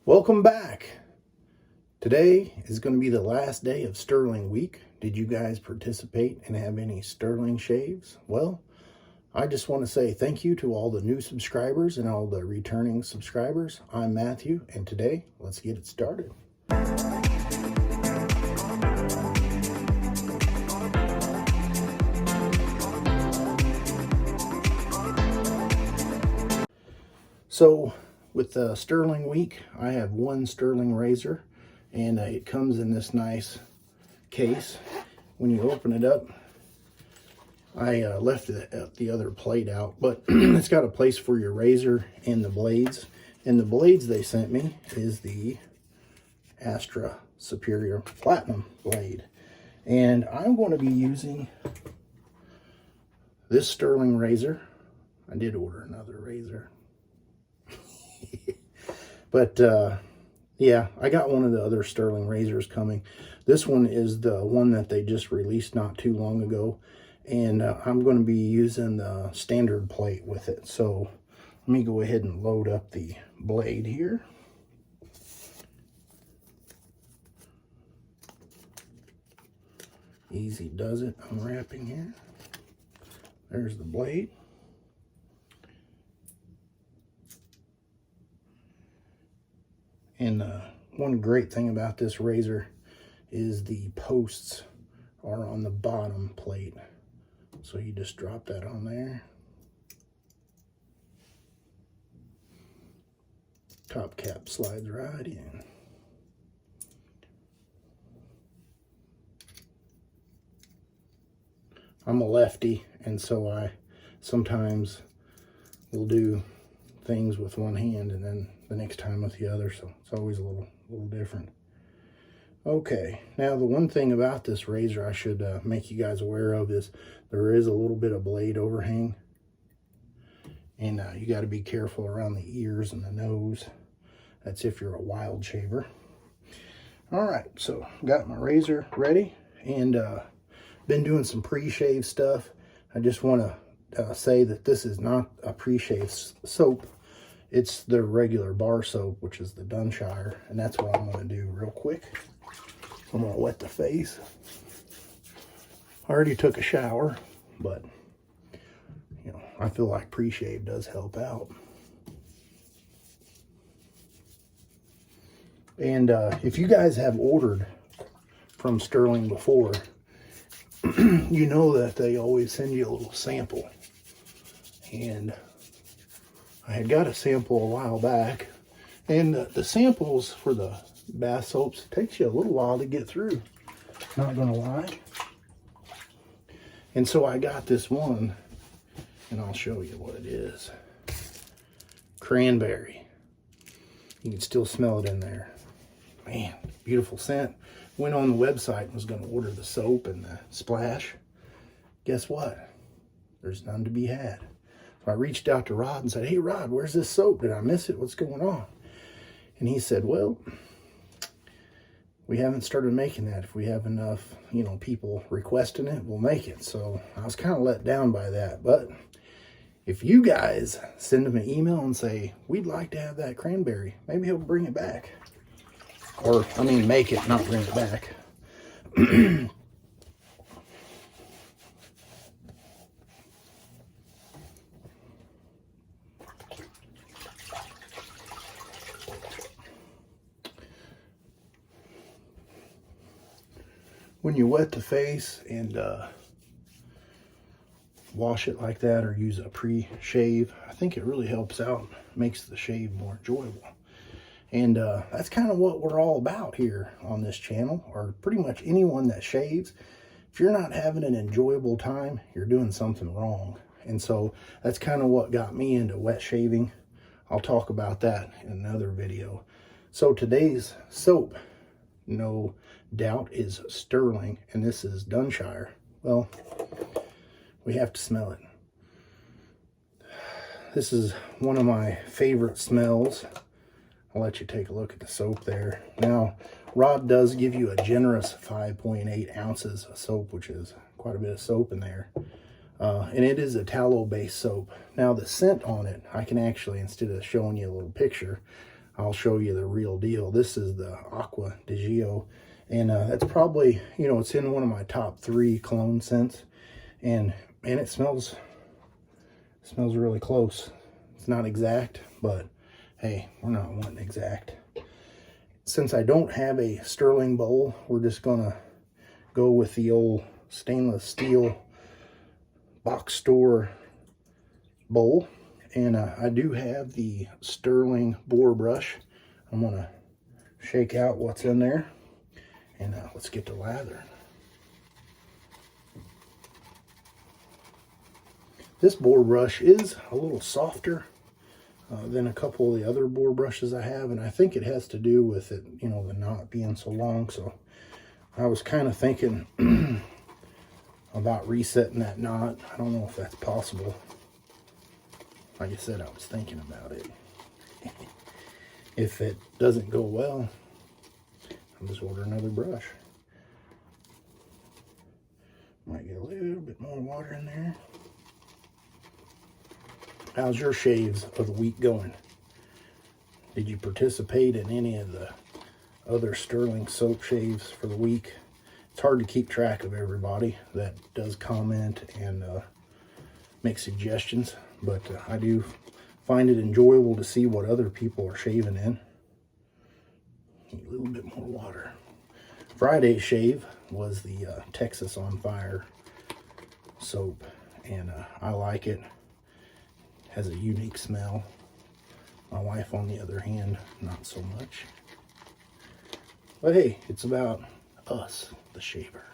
Welcome back. Today is going to be the last day of Stirling week. Did you guys participate and have any Stirling shaves? Well, I just want to say thank you to all the new subscribers and all the returning subscribers. I'm Matthew, and today, let's get it started. So, with the Stirling week, I have one Stirling razor, and it comes in this nice case. When you open it up, I left the other plate out, but it's got a place for your razor and the blades. And the blades they sent me is the Astra Superior Platinum blade. And I'm going to be using this Stirling razor. I did order another razor. But yeah, I got one of the other Stirling razors coming. This one is the one that they just released not too long ago, and I'm going to be using the standard plate with it. So let me go ahead and load up the blade here. Easy does it. Unwrapping here. There's the blade. And one great thing about this razor is the posts are on the bottom plate. So you just drop that on there. Top cap slides right in. I'm a lefty, and so I sometimes will do things with one hand and then the next time with the other, so it's always a little different. Okay, now the one thing about this razor I should make you guys aware of is there is a little bit of blade overhang, and you got to be careful around the ears and the nose. That's if you're a wild shaver. All right, so got my razor ready, and been doing some pre-shave stuff. I just want to say that this is not a pre-shave soap. It's the regular bar soap, which is the Dunshire, and that's what I'm going to do real quick. I'm going to wet the face. I already took a shower, but you know, I feel like pre-shave does help out. And if you guys have ordered from Stirling before, you know that they always send you a little sample. And I had got a sample a while back, and the samples for the bath soaps takes you a little while to get through, not gonna lie. And so I got this one, and I'll show you what it is. Cranberry. You can still smell it in there. Man, beautiful scent. Went on the website and was gonna order the soap and the splash. Guess what? There's none to be had. I reached out to Rod and said, "Hey Rod, where's this soap? Did I miss it? What's going on?" And he said, "Well, we haven't started making that. If we have enough, you know, people requesting it, we'll make it." So I was kind of let down by that. But if you guys send him an email and say, "We'd like to have that cranberry," maybe he'll bring it back. Or, I mean, make it, not bring it back. When you wet the face and wash it like that, or use a pre-shave, I think it really helps out, makes the shave more enjoyable. And that's kind of what we're all about here on this channel, or pretty much anyone that shaves. If you're not having an enjoyable time, you're doing something wrong. And so that's kind of what got me into wet shaving. I'll talk about that in another video. So today's soap, no doubt, is Stirling, and this is Dunshire. Well, we have to smell it. This is one of my favorite smells. I'll let you take a look at the soap there. Now, Rod does give you a generous 5.8 ounces of soap, which is quite a bit of soap in there. And it is a tallow-based soap. Now, the scent on it, I can actually, instead of showing you a little picture, I'll show you the real deal. This is the Aqua di Gio, and that's probably, you know, it's in one of my top 3 cologne scents, and it smells really close. It's not exact, but hey, we're not wanting exact. Since I don't have a Stirling bowl, we're just gonna go with the old stainless steel box store bowl. And I do have the Stirling Boar brush. I'm gonna shake out what's in there, and let's get to lathering. This Boar brush is a little softer than a couple of the other Boar brushes I have, and I think it has to do with it, you know, the knot being so long. So I was kind of thinking about resetting that knot. I don't know if that's possible. Like I said, I was thinking about it. If it doesn't go well, I'll just order another brush. Might get a little bit more water in there. How's your shaves of the week going? Did you participate in any of the other Stirling soap shaves for the week? It's hard to keep track of everybody that does comment and make suggestions, but I do find it enjoyable to see what other people are shaving in. Need a little bit more water. Friday's shave was the Texas on Fire soap, and I like it. Has a unique smell. My wife, on the other hand, not so much. But hey, it's about us, the shaver.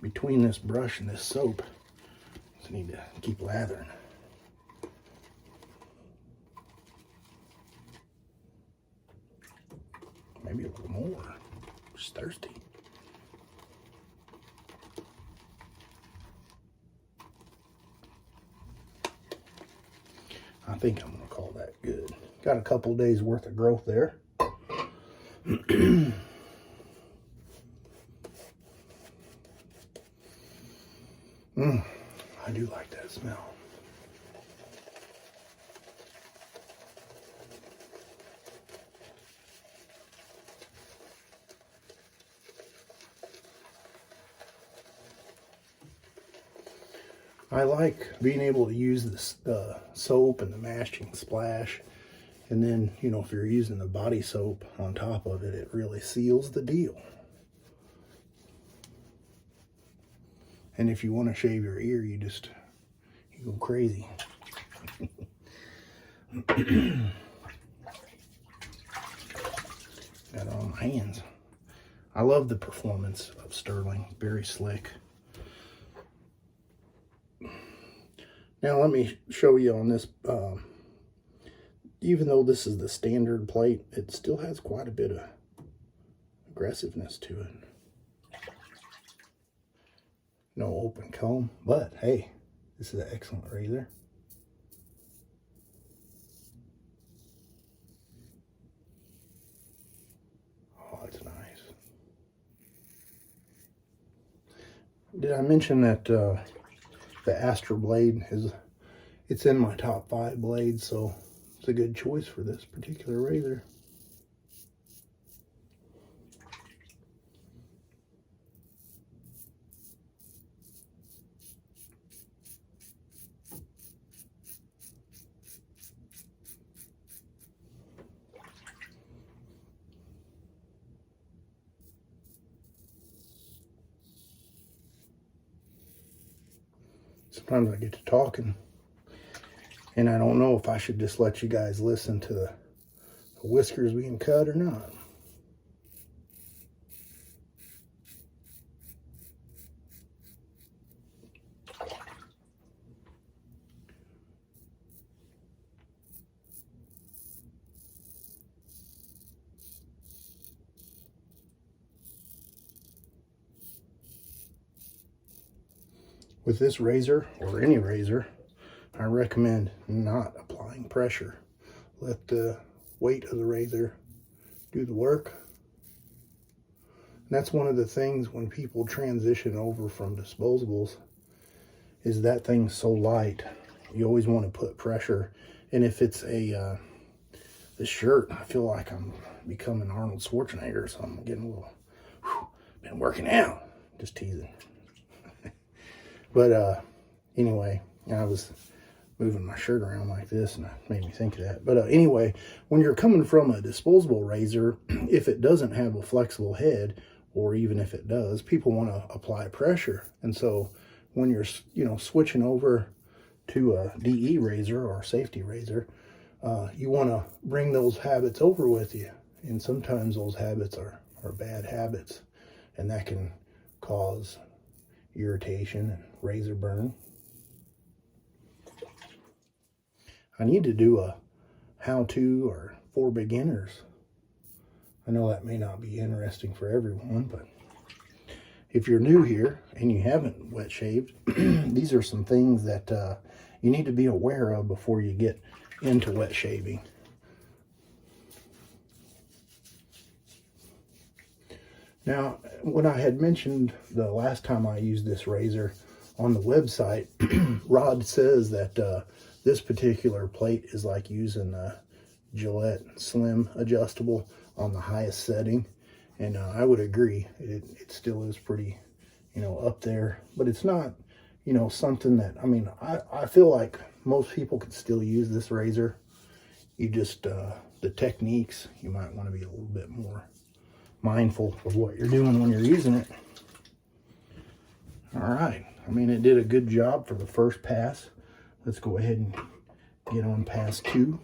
Between this brush and this soap, I need to keep lathering. Maybe a little more. Just thirsty. I think I'm going to call that good. Got a couple days worth of growth there. I do like that smell. I like being able to use this soap and the mashing splash, and then, you know, if you're using the body soap on top of it, it really seals the deal. And if you want to shave your ear, you go crazy. Got it on my hands. I love the performance of Stirling. Very slick. Now let me show you on this, even though this is the standard plate, it still has quite a bit of aggressiveness to it. No open comb, but hey, this is an excellent razor. Oh, it's nice. Did I mention that the Astra blade it's in my top 5 blades, so it's a good choice for this particular razor. Sometimes I get to talking, and I don't know if I should just let you guys listen to the whiskers being cut or not. With this razor, or any razor, I recommend not applying pressure. Let the weight of the razor do the work. And that's one of the things when people transition over from disposables, is that thing's so light. You always want to put pressure And if it's a this shirt, I feel like I'm becoming Arnold Schwarzenegger, so I'm getting a little, been working out. Just teasing. But anyway, I was moving my shirt around like this, and it made me think of that. But anyway, when you're coming from a disposable razor, if it doesn't have a flexible head, or even if it does, people want to apply pressure. And so when you're, switching over to a DE razor or safety razor, you want to bring those habits over with you. And sometimes those habits are bad habits, and that can cause irritation and razor burn. I need to do a how-to or for beginners. I know that may not be interesting for everyone, but if you're new here and you haven't wet shaved, these are some things that you need to be aware of before you get into wet shaving. Now, when I had mentioned the last time I used this razor on the website, Rod says that this particular plate is like using a Gillette Slim adjustable on the highest setting, and I would agree. It still is pretty, up there, but it's not, something that, I feel like most people could still use this razor. You just, the techniques, you might want to be a little bit more mindful of what you're doing when you're using it. All right, it did a good job for the first pass. Let's go ahead and get on pass 2.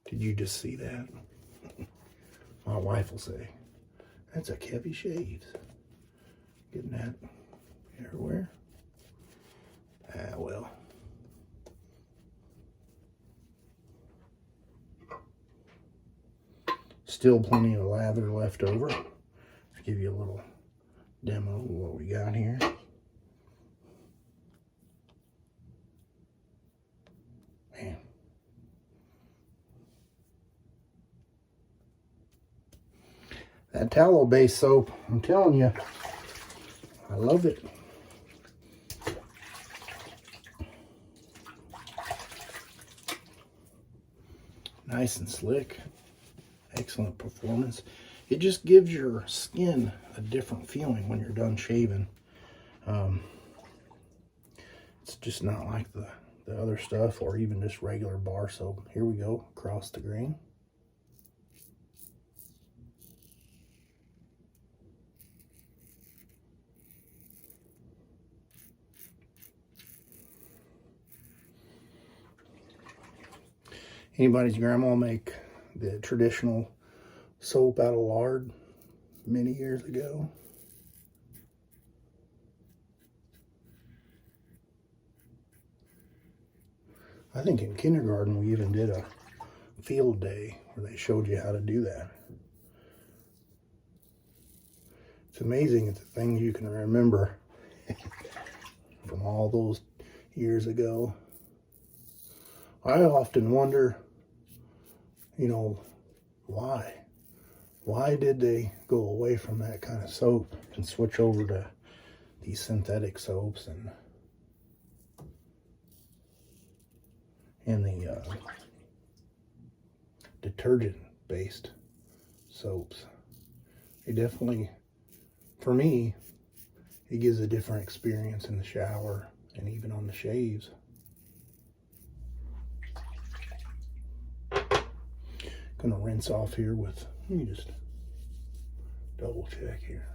Did you just see that? My wife will say, that's a Kevy Shaves. Getting that everywhere. Well. Still plenty of lather left over. Let's give you a little demo of what we got here. Man. That tallow-based soap, I'm telling you, I love it. Nice and slick. Excellent performance. It just gives your skin a different feeling when you're done shaving. It's just not like the other stuff, or even just regular bar soap. Here we go, across the grain. Anybody's grandma make the traditional soap out of lard many years ago? I think in kindergarten we even did a field day where they showed you how to do that. It's amazing at the things you can remember from all those years ago. I often wonder, why? Why did they go away from that kind of soap and switch over to these synthetic soaps and the detergent-based soaps? It definitely, for me, it gives a different experience in the shower and even on the shaves. Gonna rinse off here with, let me just double check here.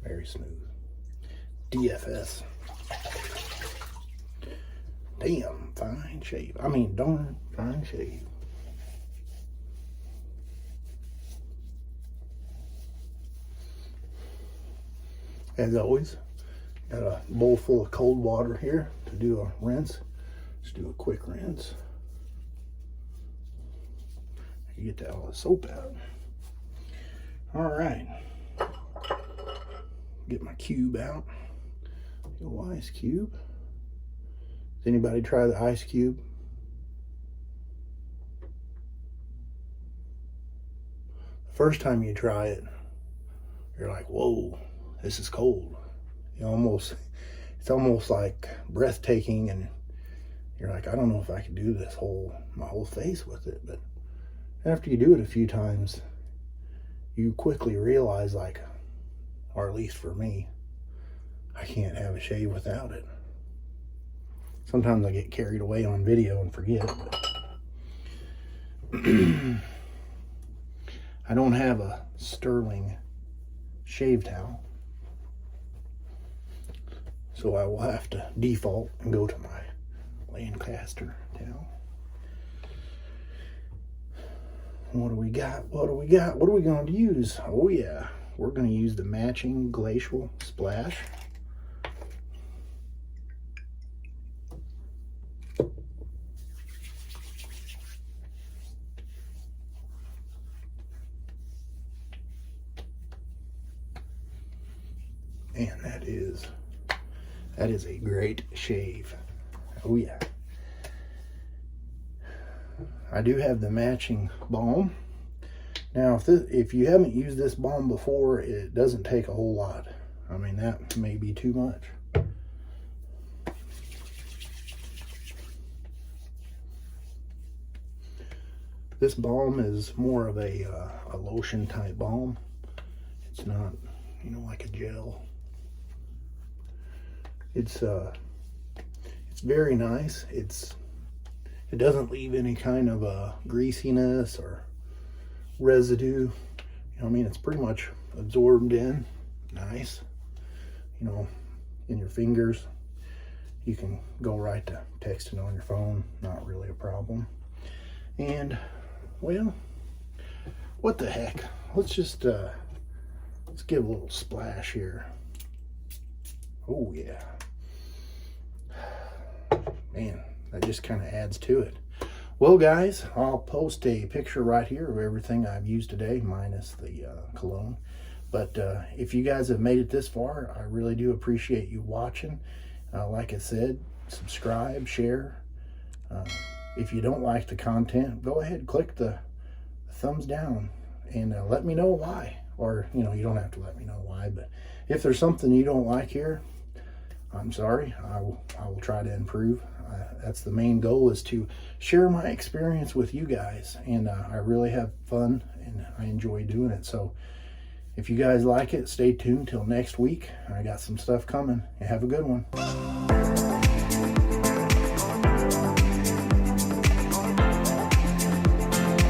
Very smooth. DFS. Damn fine shave. Darn fine shave. As always, got a bowl full of cold water here to do a rinse. Let's do a quick rinse. You get all the soap out. All right. Get my cube out. Little ice cube. Does anybody try the ice cube? first time you try it, you're like, whoa, this is cold. It's almost like breathtaking, and you're like, I don't know if I could do my whole face with it. But after you do it a few times, you quickly realize, like, or at least for me, I can't have a shave without it. Sometimes I get carried away on video and forget. But I don't have a Stirling shave towel, so I will have to default and go to my Lancaster towel. What do we got? What do we got? What are we going to use? Oh yeah, we're going to use the matching glacial splash. And that is a great shave. Oh yeah. I do have the matching balm. Now, if you haven't used this balm before, it doesn't take a whole lot. I mean, that may be too much. This balm is more of a lotion type balm. It's not, like a gel. It's very nice. It doesn't leave any kind of greasiness or residue. It's pretty much absorbed in. Nice. In your fingers. You can go right to texting on your phone. Not really a problem. And, well, what the heck? Let's just, let's give a little splash here. Oh, yeah. Man, that just kind of adds to it. Well, guys, I'll post a picture right here of everything I've used today, minus the cologne. But if you guys have made it this far, I really do appreciate you watching. Like I said, subscribe, share. If you don't like the content, go ahead, click the thumbs down and let me know why. Or, you don't have to let me know why, but if there's something you don't like here, I'm sorry. I will try to improve. That's the main goal, is to share my experience with you guys. And I really have fun and I enjoy doing it. So if you guys like it, stay tuned till next week. I got some stuff coming. Have a good one.